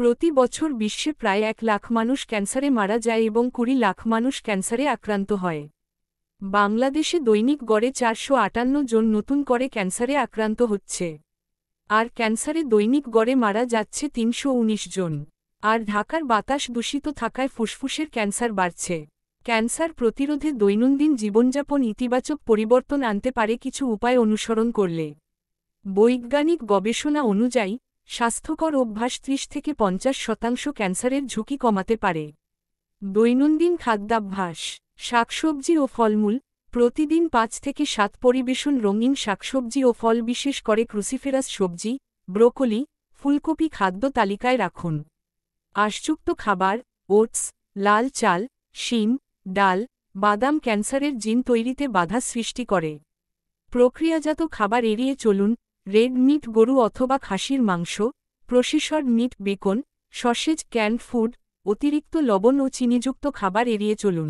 প্রতি বছর বিশ্বে প্রায় 1 লাখ মানুষ ক্যান্সারে মারা যায় এবং 20 লাখ মানুষ ক্যান্সারে আক্রান্ত হয়। বাংলাদেশে দৈনিক গড়ে 458 জন নতুন করে ক্যান্সারে আক্রান্ত হচ্ছে। আর ক্যান্সারে দৈনিক গড়ে মারা যাচ্ছে 319 জন। আর ঢাকার বাতাস দূষিত থাকায় ফুসফুসের ক্যান্সার বাড়ছে। ক্যান্সার প্রতিরোধে দৈনন্দিন জীবনযাপন ইতিবাচক পরিবর্তন আনতে পারে কিছু উপায় অনুসরণ করলে। বৈজ্ঞানিক গবেষণা অনুযায়ী স্বাস্থ্যকর অভ্যাস 30 থেকে 50% ক্যান্সারের ঝুঁকি কমাতে পারে। দৈনন্দিন খাদ্যাভ্যাস: শাকসবজি ও ফলমূল প্রতিদিন 5 থেকে 7 পরিবেশন রঙিন শাকসবজি ও ফল, বিশেষ করে ক্রুসিফেরাস সবজি, ব্রোকলি, ফুলকপি খাদ্য তালিকায় রাখুন। আঁশযুক্ত খাবার, ওটস, লাল চাল, শিম, ডাল, বাদাম ক্যান্সারের জিন তৈরিতে বাধা সৃষ্টি করে। প্রক্রিয়াজাত খাবার এড়িয়ে চলুন। রেড মিট, গরু অথবা খাসির মাংস, processed meet, beacon, sausage, ক্যান্ড food, অতিরিক্ত লবণ ও চিনিযুক্ত খাবার এড়িয়ে চলুন।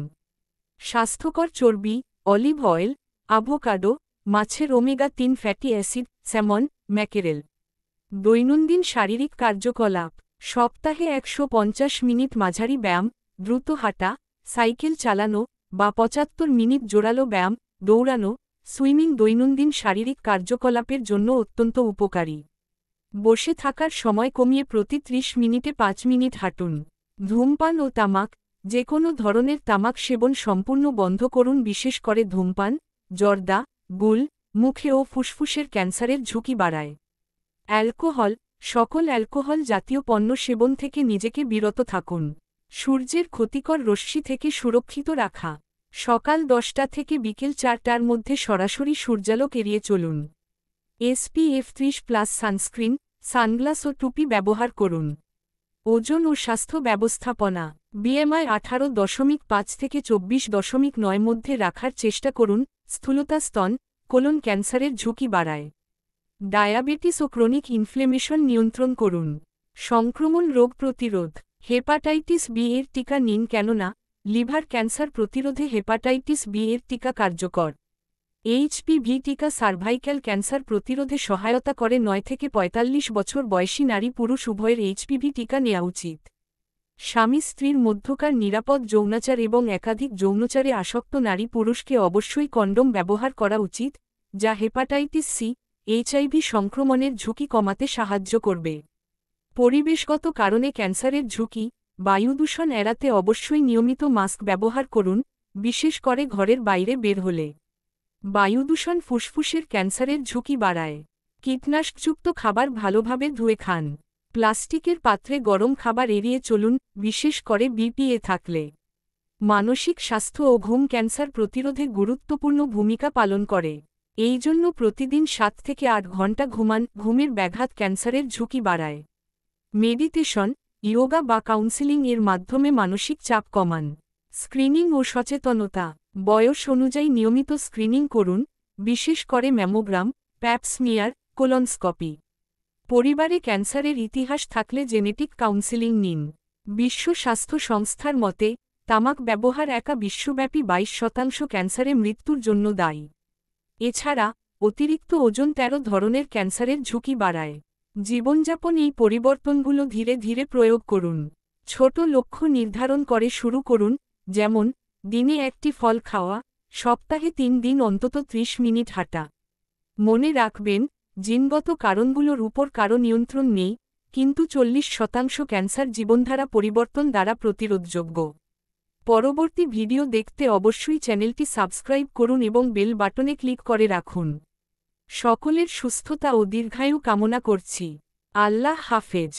স্বাস্থ্যকর চর্বি: অলিভ অয়েল, আভোকাডো, মাছের omega-3 fatty acid, salmon, mackerel. দৈনন্দিন শারীরিক কার্যকলাপ: সপ্তাহে 150 মিনিট মাঝারি ব্যায়াম, দ্রুত হাঁটা, সাইকেল চালানো বা 75 মিনিট জোরালো ব্যায়াম, দৌড়ানো, সুইমিং দৈনন্দিন শারীরিক কার্যকলাপের জন্য অত্যন্ত উপকারী। বসে থাকার সময় কমিয়ে প্রতি 30 মিনিটে 5 মিনিট হাঁটুন। ধূমপান ও তামাক: যে কোনো ধরনের তামাক সেবন সম্পূর্ণ বন্ধ করুন, বিশেষ করে ধূমপান, জর্দা, গুল, মুখে ও ফুসফুসের ক্যান্সারের ঝুঁকি বাড়ায়। অ্যালকোহল: সকল অ্যালকোহল জাতীয় পণ্য সেবন থেকে নিজেকে বিরত থাকুন। সূর্যের ক্ষতিকর রশ্মি থেকে সুরক্ষিত রাখা: সকাল 10টা থেকে বিকেল 4টার মধ্যে সরাসরি সূর্যালোক এড়িয়ে চলুন। SPF++ সানস্ক্রিন, সানগ্লাস ও টুপি ব্যবহার করুন। ওজন ও স্বাস্থ্য ব্যবস্থাপনা: BMI 18.5 থেকে 24.9 মধ্যে রাখার চেষ্টা করুন। স্থূলতা স্তন, কোলন ক্যান্সারের ঝুঁকি বাড়ায়। ডায়াবেটিস ও ক্রনিক ইনফ্লেমেশন নিয়ন্ত্রণ করুন। সংক্রমণ রোগ প্রতিরোধ: হেপাটাইটিস বি এর টিকা নিন, কেননা লিভার ক্যান্সার প্রতিরোধে হেপাটাইটিস বি এর টিকা কার্যকর। HPV টিকা সার্ভাইক্যাল ক্যান্সার প্রতিরোধে সহায়তা করে। 9 থেকে 45 বছর বয়সী নারী পুরুষ উভয়ের HPV টিকা নেওয়া উচিত। স্বামী স্ত্রীর মধ্যকার নিরাপদ যৌনাচার এবং একাধিক যৌনাচারে আসক্ত নারী পুরুষকে অবশ্যই কন্ডোম ব্যবহার করা উচিত, যা হেপাটাইটিস সি, HIV সংক্রমণের ঝুঁকি কমাতে সাহায্য করবে। পরিবেশগত কারণে ক্যান্সারের ঝুঁকি: বায়ুদূষণ এড়াতে অবশ্যই নিয়মিত মাস্ক ব্যবহার করুন, বিশেষ করে ঘরের বাইরে বের হলে। বায়ুদূষণ ফুসফুসের ক্যান্সারের ঝুঁকি বাড়ায়। কীটনাশকযুক্ত খাবার ভালোভাবে ধুয়ে খান। প্লাস্টিকের পাত্রে গরম খাবার এড়িয়ে চলুন, বিশেষ করে BPA থাকলে। মানসিক স্বাস্থ্য ও ঘুম ক্যান্সার প্রতিরোধে গুরুত্বপূর্ণ ভূমিকা পালন করে। এই জন্য প্রতিদিন 7 থেকে 8 ঘণ্টা ঘুমান। ঘুমের ব্যাঘাত ক্যান্সারের ঝুঁকি বাড়ায়। মেডিটেশন, ইয়োগা বা কাউন্সেলিং এর মাধ্যমে মানসিক চাপ কমান। স্ক্রিনিং ও সচেতনতা: বয়স অনুযায়ী নিয়মিত স্ক্রিনিং করুন, বিশেষ করে ম্যামোগ্রাম, প্যাপ স্মিয়ার, কোলনস্কপি। পরিবারে ক্যান্সারের ইতিহাস থাকলে জেনেটিক কাউন্সেলিং নিন। বিশ্ব স্বাস্থ্য সংস্থার মতে তামাক ব্যবহার একা বিশ্বব্যাপী 22% ক্যান্সারে মৃত্যুর জন্য দায়ী। এছাড়া অতিরিক্ত ওজন 13 ধরনের ক্যান্সারের ঝুঁকি বাড়ায়। জীবনযাপন এই পরিবর্তনগুলো ধীরে ধীরে প্রয়োগ করুন। ছোট লক্ষ্য নির্ধারণ করে শুরু করুন, যেমন দিনে একটি ফল খাওয়া, সপ্তাহে 3 দিন অন্তত 30 মিনিট হাঁটা। মনে রাখবেন, জিনগত কারণগুলোর উপর কারো নিয়ন্ত্রণ নেই, কিন্তু 40% ক্যান্সার জীবনধারা পরিবর্তন দ্বারা প্রতিরোধযোগ্য। পরবর্তী ভিডিও দেখতে অবশ্যই চ্যানেলটি সাবস্ক্রাইব করুন এবং বেল বাটনে ক্লিক করে রাখুন। সকলের সুস্থতা ও দীর্ঘায়ু কামনা করছি। আল্লাহ হাফেজ।